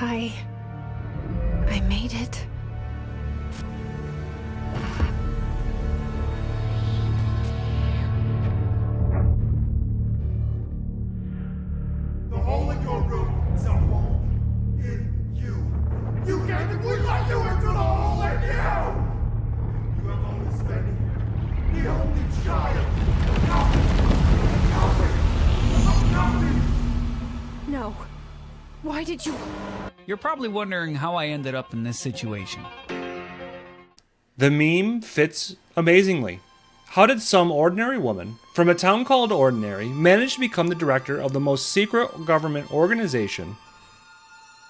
I made it. The hole in your room is a hole in you. You can't we let you into the hole in you! You have always been the only child. Nothing. No. Why did you... You're probably wondering how I ended up in this situation. The meme fits amazingly. How did some ordinary woman from a town called Ordinary manage to become the director of the most secret government organization,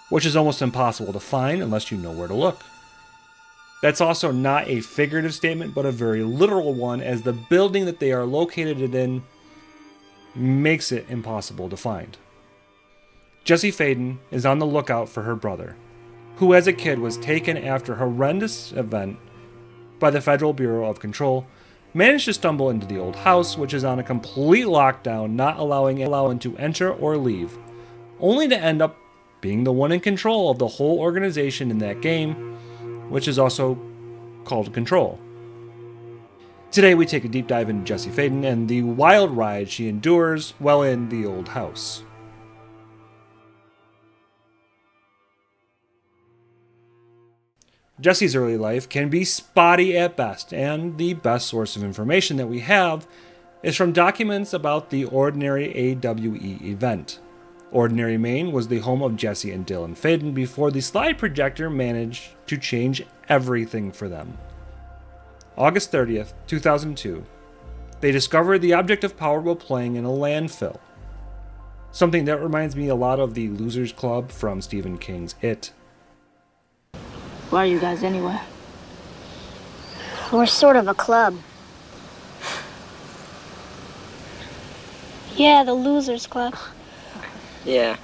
which is almost impossible to find unless you know where to look? That's also not a figurative statement, but a very literal one, as the building that they are located in makes it impossible to find. Jessie Faden is on the lookout for her brother, who as a kid was taken after a horrendous event by the Federal Bureau of Control, managed to stumble into the old house, which is on a complete lockdown, not allowing anyone to enter or leave, only to end up being the one in control of the whole organization in that game, which is also called Control. Today we take a deep dive into Jessie Faden and the wild ride she endures while in the old house. Jessie's early life can be spotty at best, and the best source of information that we have is from documents about the Ordinary AWE event. Ordinary, Maine was the home of Jessie and Dylan Faden before the slide projector managed to change everything for them. August 30th, 2002, they discovered the object of power while playing in a landfill. Something that reminds me a lot of the Losers Club from Stephen King's It. Why are you guys anyway? We're sort of a club. Yeah, the Losers Club. Yeah.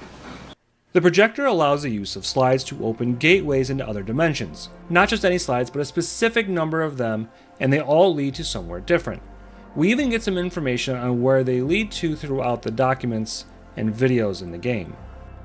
The projector allows the use of slides to open gateways into other dimensions. Not just any slides, but a specific number of them, and they all lead to somewhere different. We even get some information on where they lead to throughout the documents and videos in the game.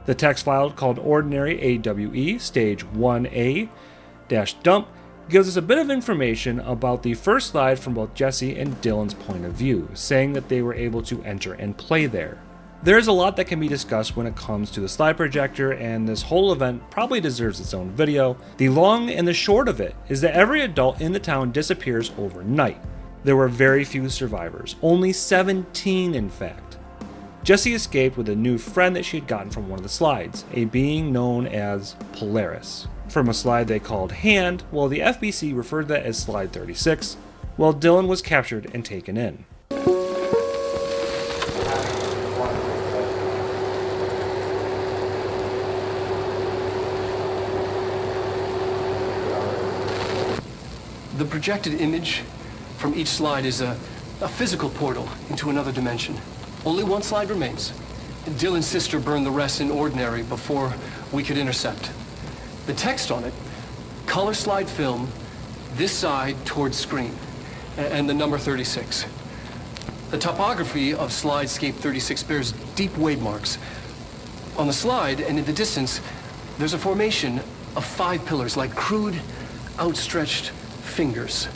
The text file called Ordinary AWE Stage 1A-Dump gives us a bit of information about the first slide from both Jessie and Dylan's point of view, saying that they were able to enter and play there. There is a lot that can be discussed when it comes to the slide projector, and this whole event probably deserves its own video. The long and the short of it is that every adult in the town disappears overnight. There were very few survivors, only 17 in fact. Jessie escaped with a new friend that she had gotten from one of the slides, a being known as Polaris. From a slide they called Hand, while the FBC referred to that as Slide 36, while Dylan was captured and taken in. The projected image from each slide is a physical portal into another dimension. Only one slide remains. Dylan's sister burned the rest in Ordinary before we could intercept. The text on it, color slide film, this side towards screen, and the number 36. The topography of Slidescape 36 bears deep wave marks. On the slide and in the distance, there's a formation of 5 pillars like crude, outstretched fingers.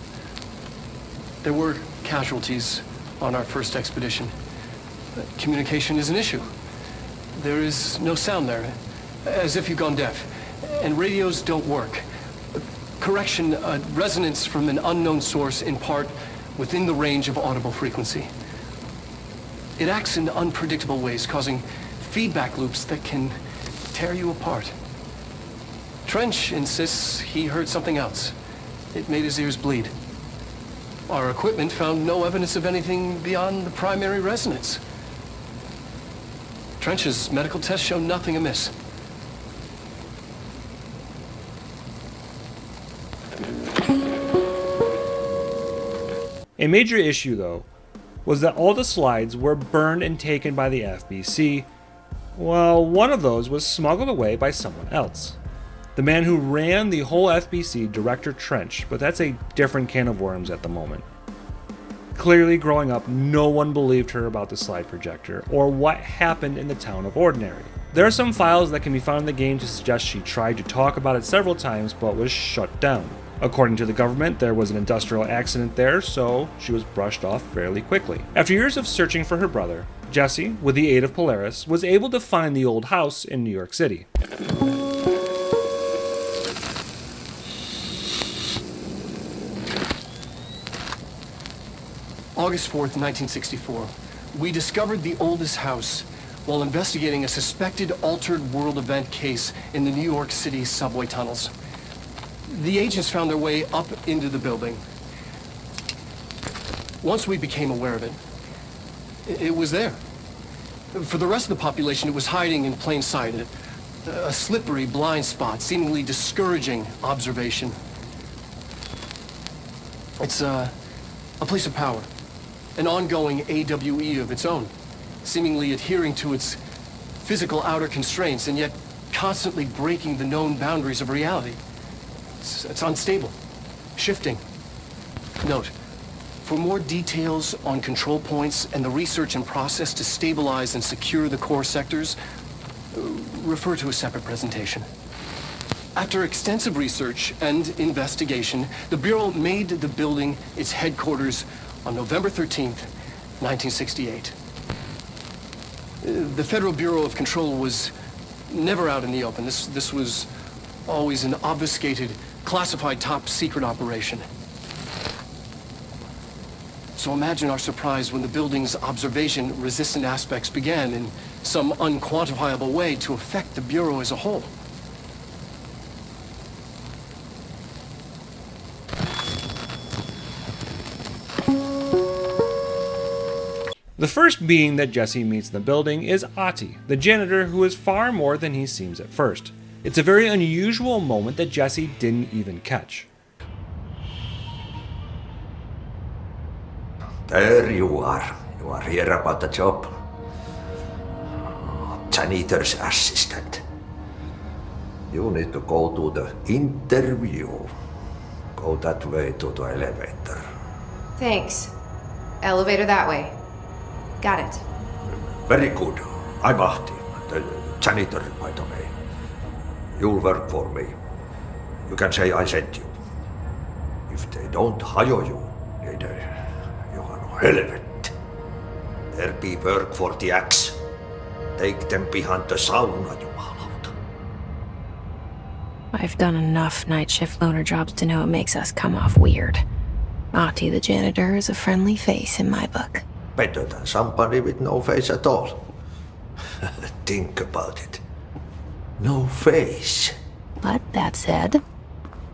There were casualties on our first expedition. Communication is an issue. There is no sound there, as if you've gone deaf. And radios don't work. Correction, resonance from an unknown source in part within the range of audible frequency. It acts in unpredictable ways, causing feedback loops that can tear you apart. Trench insists he heard something else. It made his ears bleed. Our equipment found no evidence of anything beyond the primary resonance. Trench's medical tests show nothing amiss. A major issue, though, was that all the slides were burned and taken by the FBC, while one of those was smuggled away by someone else. The man who ran the whole FBC, Director Trench, but that's a different can of worms at the moment. Clearly, growing up, no one believed her about the slide projector or what happened in the town of Ordinary. There are some files that can be found in the game to suggest she tried to talk about it several times but was shut down. According to the government, there was an industrial accident there, so she was brushed off fairly quickly. After years of searching for her brother, Jesse, with the aid of Polaris, was able to find the old house in New York City. August 4th, 1964. We discovered the oldest house while investigating a suspected altered world event case in the New York City subway tunnels. The agents found their way up into the building. Once we became aware of it, it was there. For the rest of the population, it was hiding in plain sight, a slippery blind spot, seemingly discouraging observation. It's a place of power, an ongoing AWE of its own, seemingly adhering to its physical outer constraints and yet constantly breaking the known boundaries of reality. It's unstable, shifting. Note, for more details on control points and the research and process to stabilize and secure the core sectors, refer to a separate presentation. After extensive research and investigation, the Bureau made the building its headquarters on November 13th, 1968. The Federal Bureau of Control was never out in the open. This was always an obfuscated, classified top-secret operation. So imagine our surprise when the building's observation-resistant aspects began in some unquantifiable way to affect the Bureau as a whole. The first being that Jesse meets in the building is Ati, the janitor who is far more than he seems at first. It's a very unusual moment that Jesse didn't even catch. There you are. You are here about the job. Janitor's assistant. You need to go to the interview. Go that way to the elevator. Thanks. Elevator that way. Got it. Very good. I'm Ahti, the janitor, by the way. You'll work for me. You can say I sent you. If they don't hire you, then you are no helvet. There be work for the axe. Take them behind the sauna, jumalauta. I've done enough night shift loner jobs to know it makes us come off weird. Ati the janitor is a friendly face in my book. Better than somebody with no face at all. Think about it. No face. But that said,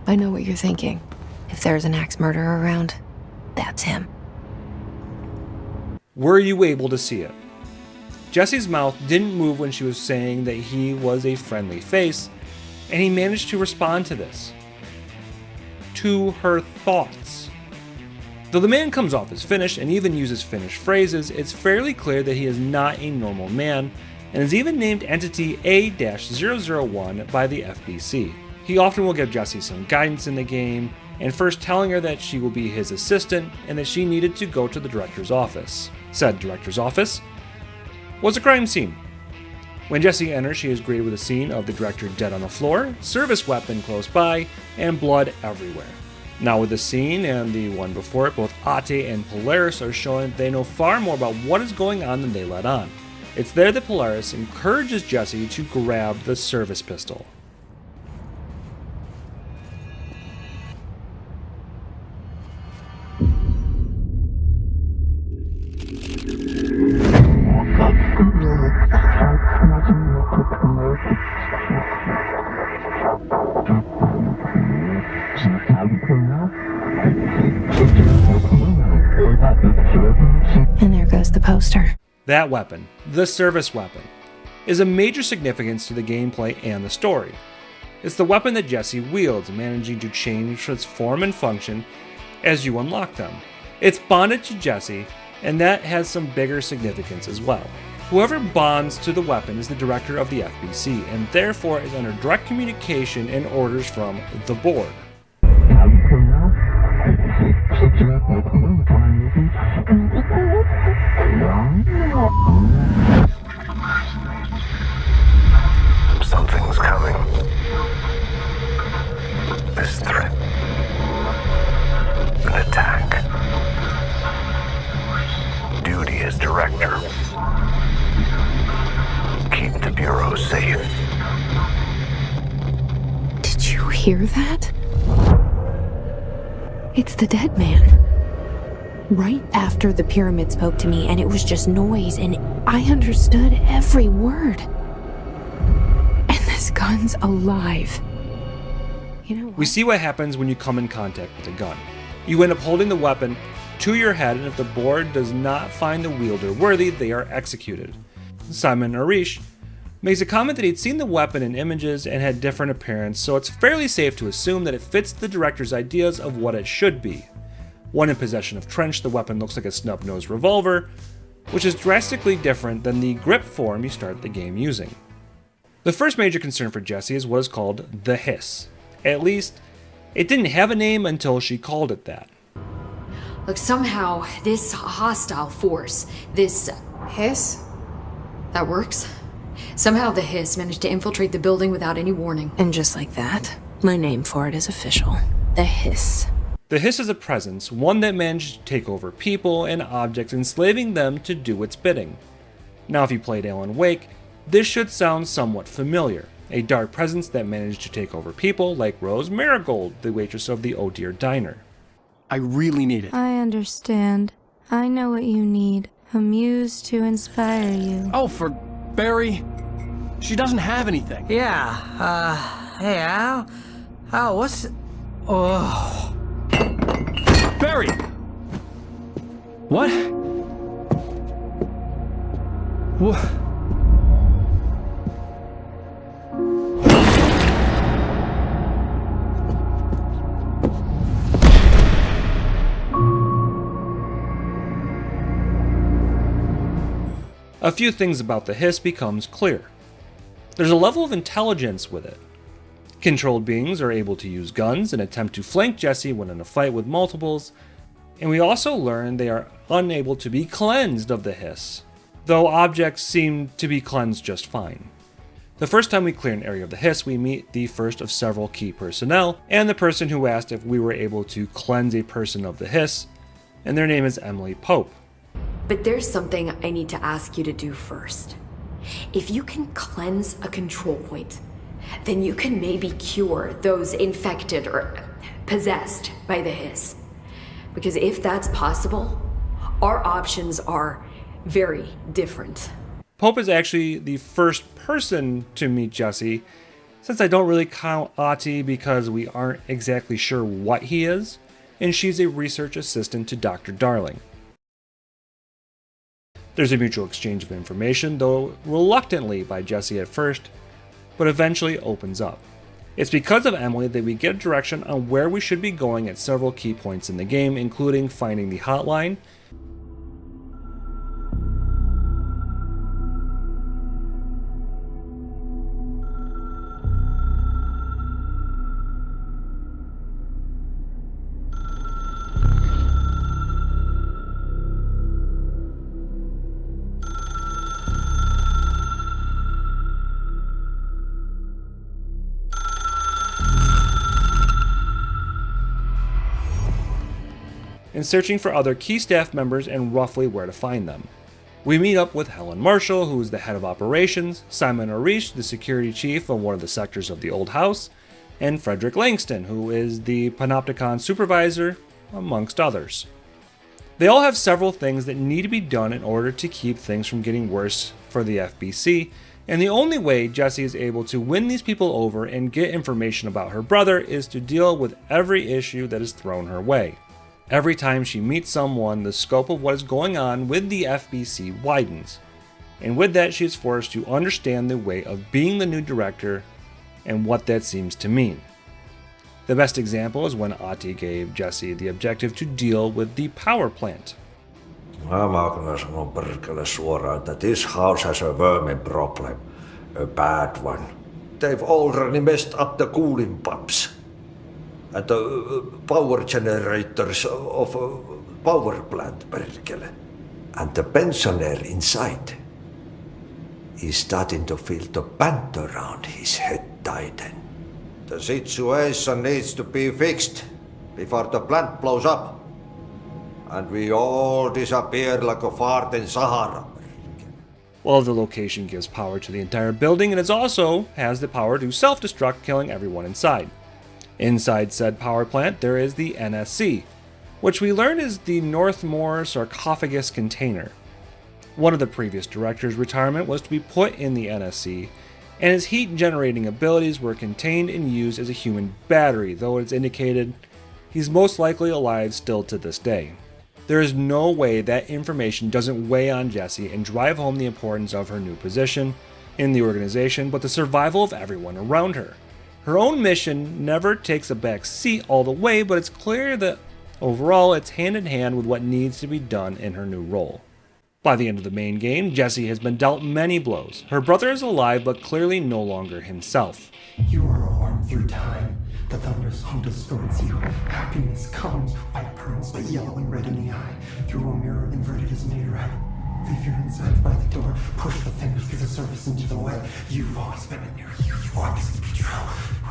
I know what you're thinking. If there's an axe murderer around, that's him. Were you able to see it? Jesse's mouth didn't move when she was saying that he was a friendly face, and he managed to respond to this. To her thoughts. Though the man comes off as Finnish and even uses Finnish phrases, it's fairly clear that he is not a normal man, and is even named Entity A-001 by the FBC. He often will give Jessie some guidance in the game, and first telling her that she will be his assistant and that she needed to go to the director's office. Said director's office was a crime scene. When Jessie enters, she is greeted with a scene of the director dead on the floor, service weapon close by, and blood everywhere. Now with the scene and the one before it, both Ate and Polaris are showing that they know far more about what is going on than they let on. It's there that Polaris encourages Jesse to grab the service pistol. And there goes the poster. That weapon, the service weapon, is of major significance to the gameplay and the story. It's the weapon that Jesse wields, managing to change its form and function as you unlock them. It's bonded to Jesse, and that has some bigger significance as well. Whoever bonds to the weapon is the director of the FBC, and therefore is under direct communication and orders from the board. hear that? It's the dead man. Right after the pyramid spoke to me, and it was just noise, and I understood every word. And this gun's alive. You know what? We see what happens when you come in contact with a gun. You end up holding the weapon to your head, and if the board does not find the wielder worthy, they are executed. Simon Arish makes a comment that he'd seen the weapon in images and had different appearance, so it's fairly safe to assume that it fits the director's ideas of what it should be. When in possession of Trench, the weapon looks like a snub-nosed revolver, which is drastically different than the grip form you start the game using. The first major concern for Jessie is what is called the Hiss. At least, it didn't have a name until she called it that. Look, somehow, this hostile force, this Hiss? that works. Somehow the Hiss managed to infiltrate the building without any warning. And just like that, my name for it is official. The Hiss. The Hiss is a presence, one that managed to take over people and objects, enslaving them to do its bidding. Now if you played Alan Wake, this should sound somewhat familiar. A dark presence that managed to take over people like Rose Marigold, the waitress of the Oh Dear Diner. I really need it. I understand. I know what you need. A muse to inspire you. Oh, for Barry. She doesn't have anything. Yeah, hey, Al, what's... Oh... Barry! What? What? A few things about the Hiss becomes clear. There's a level of intelligence with it. Controlled beings are able to use guns and attempt to flank Jessie when in a fight with multiples, and we also learn they are unable to be cleansed of the Hiss, though objects seem to be cleansed just fine. The first time we clear an area of the Hiss, we meet the first of several key personnel, and the person who asked if we were able to cleanse a person of the Hiss, and their name is Emily Pope. But there's something I need to ask you to do first. If you can cleanse a control point, then you can maybe cure those infected or possessed by the Hiss. Because if that's possible, our options are very different. Pope is actually the first person to meet Jessie, since I don't really count Ati because we aren't exactly sure what he is, and she's a research assistant to Dr. Darling. There's a mutual exchange of information, though reluctantly by Jessie at first, but eventually opens up. It's because of Emily that we get direction on where we should be going at several key points in the game, including finding the hotline, and searching for other key staff members and roughly where to find them. We meet up with Helen Marshall, who is the head of operations, Simon Arish, the security chief of one of the sectors of the old house, and Frederick Langston, who is the Panopticon supervisor, amongst others. They all have several things that need to be done in order to keep things from getting worse for the FBC, and the only way Jessie is able to win these people over and get information about her brother is to deal with every issue that is thrown her way. Every time she meets someone, the scope of what is going on with the FBC widens, and with that she is forced to understand the way of being the new director and what that seems to mean. The best example is when Ati gave Jessie the objective to deal with the power plant. Mä kyllä sanon perkele suoraan, that this house has a vermin problem. A bad one. They've already messed up the cooling pumps. And the power generators of a power plant, perkele. And the pensioner inside is starting to feel the band around his head tighten. The situation needs to be fixed before the plant blows up. And we all disappear like a fart in Sahara. Well, the location gives power to the entire building, and it also has the power to self-destruct, killing everyone inside. Inside said power plant, there is the NSC, which we learn is the Northmore sarcophagus container. One of the previous director's retirement was to be put in the NSC, and his heat-generating abilities were contained and used as a human battery, though it's indicated he's most likely alive still to this day. There is no way that information doesn't weigh on Jessie and drive home the importance of her new position in the organization, but the survival of everyone around her. Her own mission never takes a back seat all the way, but it's clear that overall it's hand in hand with what needs to be done in her new role. By the end of the main game, Jessie has been dealt many blows. Her brother is alive, but clearly no longer himself. You are a worm through time. The thunders hum distorts you. Happiness comes, white pearls, but yellow and red in the eye. Through a mirror inverted is made right. Leave your insides by the door. Push the fingers through the surface into the wet. You've always been in there. You want this to be true.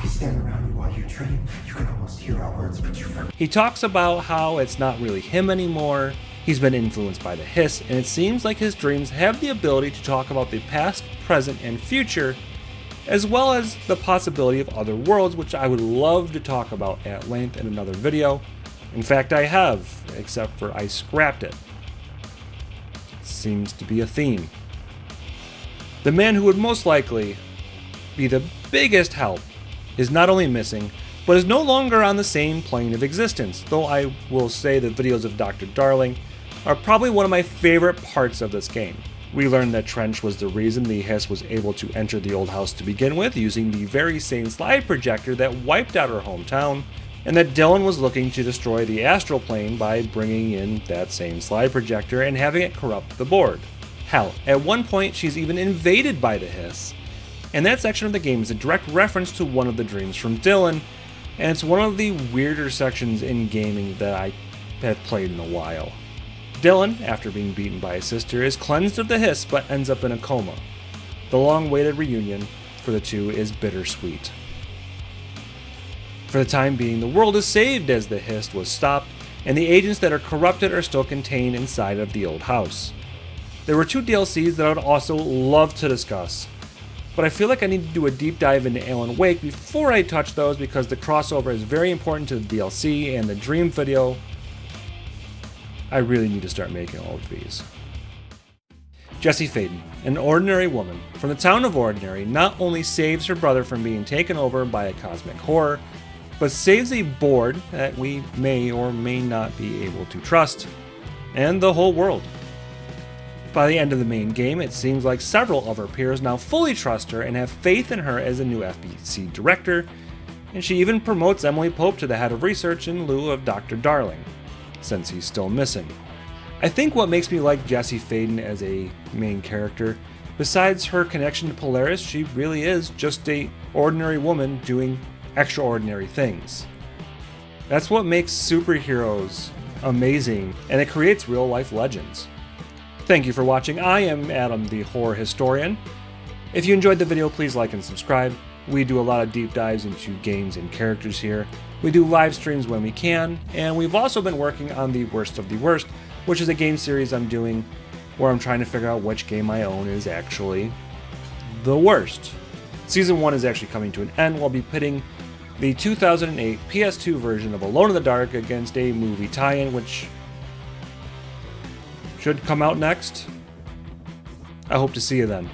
We stand around you while you dream. You can almost hear our words, but you forget. He talks about how it's not really him anymore. He's been influenced by the hiss, and it seems like his dreams have the ability to talk about the past, present, and future, as well as the possibility of other worlds, which I would love to talk about at length in another video. In fact, I have, except for I scrapped it. Seems to be a theme. The man who would most likely be the biggest help is not only missing, but is no longer on the same plane of existence, though I will say the videos of Dr. Darling are probably one of my favorite parts of this game. We learned that Trench was the reason the Hiss was able to enter the old house to begin with, using the very same slide projector that wiped out her hometown, and that Dylan was looking to destroy the astral plane by bringing in that same slide projector and having it corrupt the board. Hell, at one point she's even invaded by the Hiss, and that section of the game is a direct reference to one of the dreams from Dylan, and it's one of the weirder sections in gaming that I have played in a while. Dylan, after being beaten by his sister, is cleansed of the Hiss but ends up in a coma. The long-awaited reunion for the two is bittersweet. For the time being, the world is saved as the Hiss was stopped, and the agents that are corrupted are still contained inside of the old house. There were 2 DLCs that I would also love to discuss, but I feel like I need to do a deep dive into Alan Wake before I touch those because the crossover is very important to the DLC and the Dream video. I really need to start making all of these. Jessie Faden, an ordinary woman from the town of Ordinary, not only saves her brother from being taken over by a cosmic horror, but saves a board that we may or may not be able to trust, and the whole world. By the end of the main game, it seems like several of her peers now fully trust her and have faith in her as a new FBC director, and she even promotes Emily Pope to the head of research in lieu of Dr. Darling, since he's still missing. I think what makes me like Jessie Faden as a main character, besides her connection to Polaris, she really is just an ordinary woman doing extraordinary things. That's what makes superheroes amazing, and it creates real-life legends. Thank you for watching. I am Adam, the Horror Historian. If you enjoyed the video, please like and subscribe. We do a lot of deep dives into games and characters here. We do live streams when we can, and we've also been working on the Worst of the Worst, which is a game series I'm doing where I'm trying to figure out which game I own is actually the worst. Season 1 is actually coming to an end. We'll be pitting the 2008 PS2 version of Alone in the Dark against a movie tie-in, which should come out next. I hope to see you then.